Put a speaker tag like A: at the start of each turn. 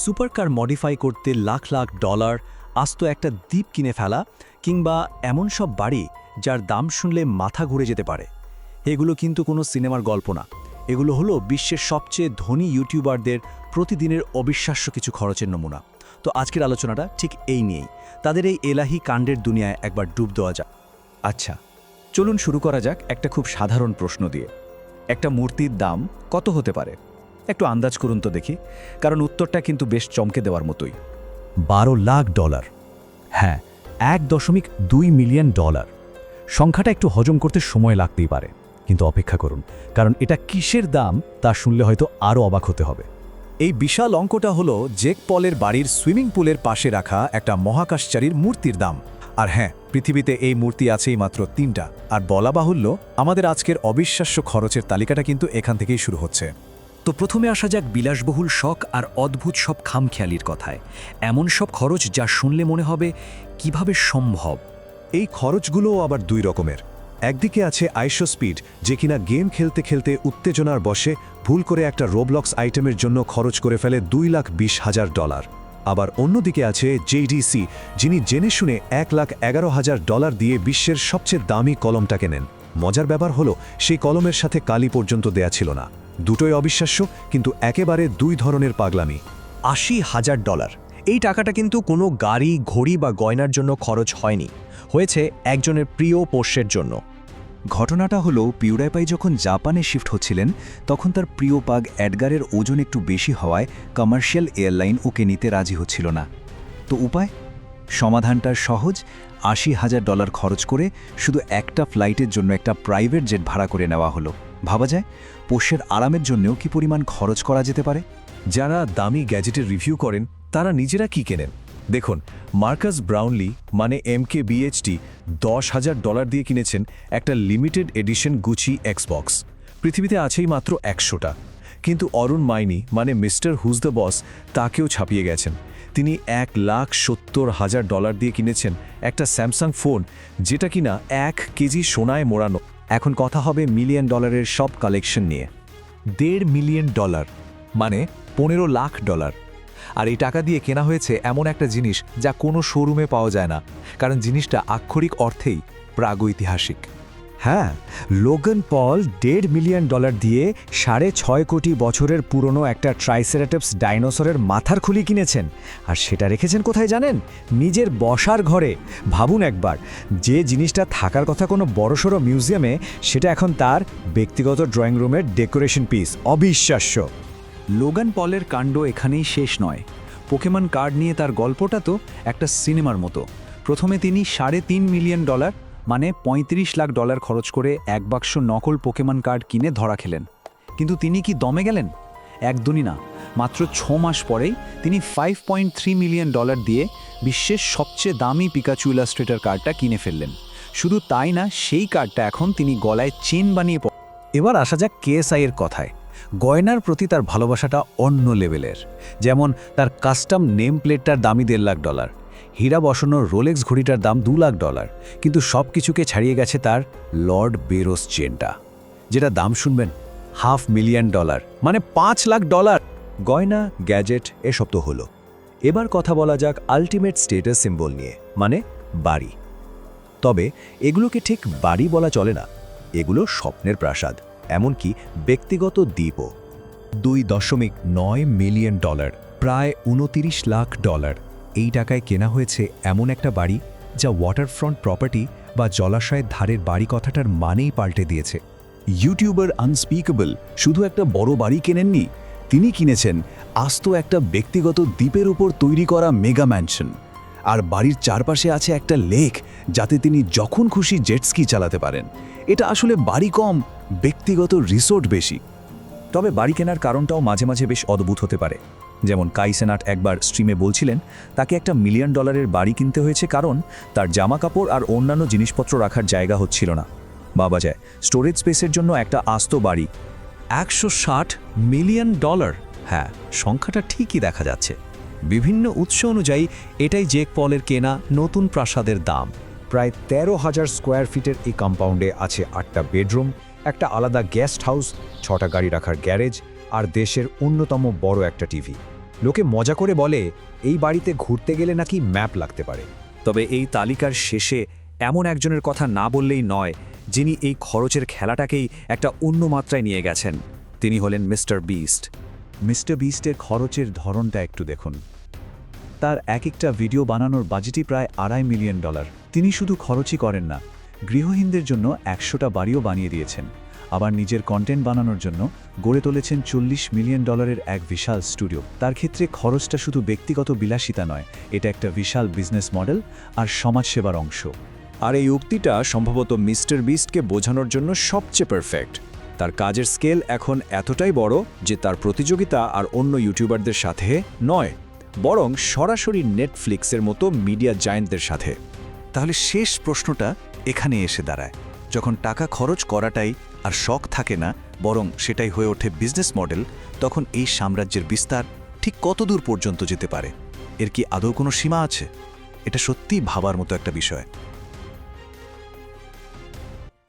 A: Supercar modify করতে lakh lakh dollar, আস্ত একটা দ্বীপ কিনে ফেলা, কিংবা এমন সব বাড়ি যার দাম শুনলে মাথা ঘুরে যেতে পারে। এগুলো কিন্তু কোনো সিনেমার গল্প না, এগুলো হলো বিশ্বের সবচেয়ে ধনী ইউটিউবারদের প্রতিদিনের অবিশ্বাস্য কিছু খরচের নমুনা। তো আজকের আলোচনাটা ঠিক এই নিয়েই, তাদের এই এলাহি কাণ্ডের দুনিয়ায় একবার ডুব দেওয়া যাক।
B: আচ্ছা, চলুন শুরু করা যাক একটা খুব সাধারণ প্রশ্ন দিয়ে। একটা মূর্তির দাম কত হতে পারে? একটু আন্দাজ করুন তো দেখি, কারণ উত্তরটা কিন্তু বেশ চমকে দেওয়ার মতোই।
A: 12 লাখ ডলার। হ্যাঁ, 1.2 মিলিয়ন ডলার। সংখ্যাটা একটু হজম করতে সময় লাগতেই পারে, কিন্তু অপেক্ষা করুন, কারণ এটা কিসের দাম তা শুনলে হয়তো আরও অবাক হতে হবে। এই বিশাল অঙ্কটা হলো জেক পলের বাড়ির সুইমিং পুলের পাশে রাখা একটা মহাকাশচারীর মূর্তির দাম। আর হ্যাঁ, পৃথিবীতে এই মূর্তি আছেই মাত্র 3টা, আর বলা বাহুল্য আমাদের আজকের অবিশ্বাস্য খরচের তালিকাটা কিন্তু এখান থেকেই শুরু হচ্ছে। তো প্রথমে আসা যাক বিলাসবহুল শখ আর অদ্ভুত সব খামখেয়ালির কথায়। এমন সব খরচ যা শুনলে মনে হবে কিভাবে সম্ভব।
C: এই খরচগুলোও আবার দুই রকমের। একদিকে আছে আইশো স্পিড, যে কিনা গেম খেলতে খেলতে উত্তেজনার বশে ভুল করে একটা রোবলক্স আইটেমের জন্য খরচ করে ফেলে $2,20,000। আবার অন্যদিকে আছে জেডিসি, যিনি জেনে শুনে $1,11,000 দিয়ে বিশ্বের সবচেয়ে দামি কলমটা কেনেন। মজার ব্যাপার হলো সেই কলমের সাথে কালি পর্যন্ত দেয়া ছিল না। দুটোই অবিশ্বাস্য, কিন্তু একেবারে দুই ধরনের পাগলামি।
A: $80,000। এই টাকাটা কিন্তু কোনো গাড়ি, ঘড়ি বা গয়নার জন্য খরচ হয়নি, হয়েছে একজনের প্রিয় পোষ্যের জন্য।
B: ঘটনাটা হলো, পিউরাইপাই যখন জাপানে শিফট হচ্ছিলেন, তখন তার প্রিয় পাগ এডগারের ওজন একটু বেশি হওয়ায় কমার্শিয়াল এয়ারলাইন ওকে নিতে রাজি হচ্ছিল না। তো উপায়? সমাধানটা সহজ। $80,000 খরচ করে শুধু একটা ফ্লাইটের জন্য একটা প্রাইভেট জেট ভাড়া করে নেওয়া হলো। ভাবা যায় পোষ্যের আরামের জন্যও কি পরিমাণ খরচ করা যেতে পারে।
C: যারা দামি গ্যাজেটের রিভিউ করেন তারা নিজেরা কি কেনেন দেখুন। মার্কাস ব্রাউনলি মানে MKBHD $10,000 দিয়ে কিনেছেন একটা লিমিটেড এডিশন গুচি এক্সবক্স। পৃথিবীতে আছেই মাত্র 100টা। কিন্তু অরুণ মাইনি মানে মিস্টার হুজ দ্য বস তাকেও ছাপিয়ে গেছেন। তিনি $1,70,000 দিয়ে কিনেছেন একটা স্যামসাং ফোন, যেটা কিনা 1 কেজি সোনায় মোড়ানো।
B: এখন কথা হবে $1 মিলিয়ন সব কালেকশন নিয়ে।
D: $1.5 মিলিয়ন, মানে $15 লাখ। আর এই টাকা দিয়ে কেনা হয়েছে এমন একটা জিনিস যা কোনো শোরুমে পাওয়া যায় না, কারণ জিনিসটা আক্ষরিক অর্থেই প্রাগৈতিহাসিক।
A: হ্যাঁ, লোগান পল $1.5 মিলিয়ন দিয়ে 6.5 কোটি বছরের পুরনো একটা ট্রাইসেরাটপস ডাইনোসরের মাথার খুলি কিনেছেন। আর সেটা রেখেছেন কোথায় জানেন? নিজের বসার ঘরে। ভাবুন একবার, যে জিনিসটা থাকার কথা কোনো বড়সড় মিউজিয়ামে, সেটা এখন তার ব্যক্তিগত ড্রয়িং রুমের ডেকোরেশন পিস। অবিশ্বাস্য।
B: লোগান পলের কাণ্ড এখানেই শেষ নয়। পোকেমন কার্ড নিয়ে তার গল্পটা তো একটা সিনেমার মতো। প্রথমে তিনি $3.5 মিলিয়ন, মানে $35 লাখ খরচ করে এক বাক্স নকল পোকেমন কার্ড কিনে ধরা খেলেন। কিন্তু তিনি কি দমে গেলেন? একদমই না। মাত্র 6 মাস পরেই তিনি $5.3 মিলিয়ন দিয়ে বিশ্বের সবচেয়ে দামি পিকাচু ইলাস্ট্রেটর কার্ডটা কিনে ফেললেন। শুধু তাই না, সেই কার্ডটা এখন তিনি গলায় চেন বানিয়ে।
A: এবার আসা যাক KSI এর কথায়। গয়নার প্রতি তার ভালোবাসাটা অন্য লেভেলের। যেমন তার কাস্টম নেম প্লেটটার দামই $1.5 লাখ, হীরা বসানোর রোলেক্স ঘড়িটার দাম $2 লাখ। কিন্তু সব কিছুকে ছাড়িয়ে গেছে তার লর্ড বেরোস চেনটা, যেটা দাম শুনবেন $500,000, মানে $5 লাখ।
C: গয়না, গ্যাজেট এসব তো হলো। এবার কথা বলা যাক আলটিমেট স্টেটাস সিম্বল নিয়ে, মানে বাড়ি। তবে এগুলোকে ঠিক বাড়ি বলা চলে না, এগুলো স্বপ্নের প্রাসাদ, এমনকি ব্যক্তিগত দ্বীপও। $2.9 মিলিয়ন, প্রায় $29 লাখ। এই টাকায় কেনা হয়েছে এমন একটা বাড়ি যা ওয়াটারফ্রন্ট প্রপার্টি বা জলাশয়ের ধারের বাড়ি কথাটার মানেই পাল্টে দিয়েছে।
A: ইউটিউবার আনস্পিকেবল শুধু একটা বড় বাড়ি কেনেননি, তিনি কিনেছেন আস্ত একটা ব্যক্তিগত দ্বীপের উপর তৈরি করা মেগা ম্যানশন। আর বাড়ির চারপাশে আছে একটা লেক, যাতে তিনি যখন খুশি জেটস্কি চালাতে পারেন। এটা আসলে বাড়ি কম, ব্যক্তিগত রিসোর্ট বেশি।
C: তবে বাড়ি কেনার কারণটাও মাঝে মাঝে বেশ অদ্ভুত হতে পারে। যেমন কাই সেনাট একবার স্ট্রিমে বলছিলেন তাকে $1 মিলিয়ন বাড়ি কিনতে হয়েছে কারণ তার জামা কাপড় আর অন্যান্য জিনিসপত্র রাখার জায়গা হচ্ছিল না। বাবা যায়, স্টোরেজ স্পেসের জন্য একটা আস্ত বাড়ি। $160 মিলিয়ন। হ্যাঁ, সংখ্যাটা ঠিকই দেখা যাচ্ছে। বিভিন্ন উৎস অনুযায়ী এটাই জেক পলের কেনা নতুন প্রাসাদের দাম।
E: প্রায় 13,000 স্কোয়ার ফিটের এই কম্পাউন্ডে আছে 8টা বেডরুম, একটা আলাদা গেস্ট হাউস, 6টা গাড়ি রাখার গ্যারেজ আর দেশের অন্যতম বড় একটা টিভি। লোকে মজা করে বলে এই বাড়িতে ঘুরতে গেলে নাকি ম্যাপ লাগতে পারে।
B: তবে এই তালিকার শেষে এমন একজনের কথা না বললেই নয়, যিনি এই খরচের খেলাটাকেই একটা অন্য মাত্রায় নিয়ে গেছেন। তিনি হলেন মিস্টার বিস্ট।
A: মিস্টার বিস্টের খরচের ধরনটা একটু দেখুন। তার এক একটা ভিডিও বানানোর বাজেটই প্রায় $2.5 মিলিয়ন। তিনি শুধু খরচই করেন না, গৃহহীনদের জন্য 100টা বাড়িও বানিয়ে দিয়েছেন। আবার নিজের কন্টেন্ট বানানোর জন্য গড়ে তুলেছেন $40 মিলিয়ন এক বিশাল স্টুডিও। তার ক্ষেত্রে খরচটা শুধু ব্যক্তিগত বিলাসিতা নয়, এটা একটা বিশাল বিজনেস মডেল আর সমাজসেবার অংশ।
C: আর এই উক্তিটা সম্ভবত মিস্টার বিস্টকে বোঝানোর জন্য সবচেয়ে পারফেক্ট। তার কাজের স্কেল এখন এতটাই বড় যে তার প্রতিযোগিতা আর অন্য ইউটিউবারদের সাথে নয়, বরং সরাসরি নেটফ্লিক্সের মতো মিডিয়া জায়ান্টদের সাথে।
D: তাহলে শেষ প্রশ্নটা এখানে এসে দাঁড়ায়, যখন টাকা খরচ করাটাই আর শখ থাকে না, বরং সেটাই হয়ে ওঠে বিজনেস মডেল, তখন এই সাম্রাজ্যের বিস্তার ঠিক কতদূর পর্যন্ত যেতে পারে? এর কি আদৌ কোনো সীমা আছে? এটা সত্যিই ভাবার মতো একটা বিষয়।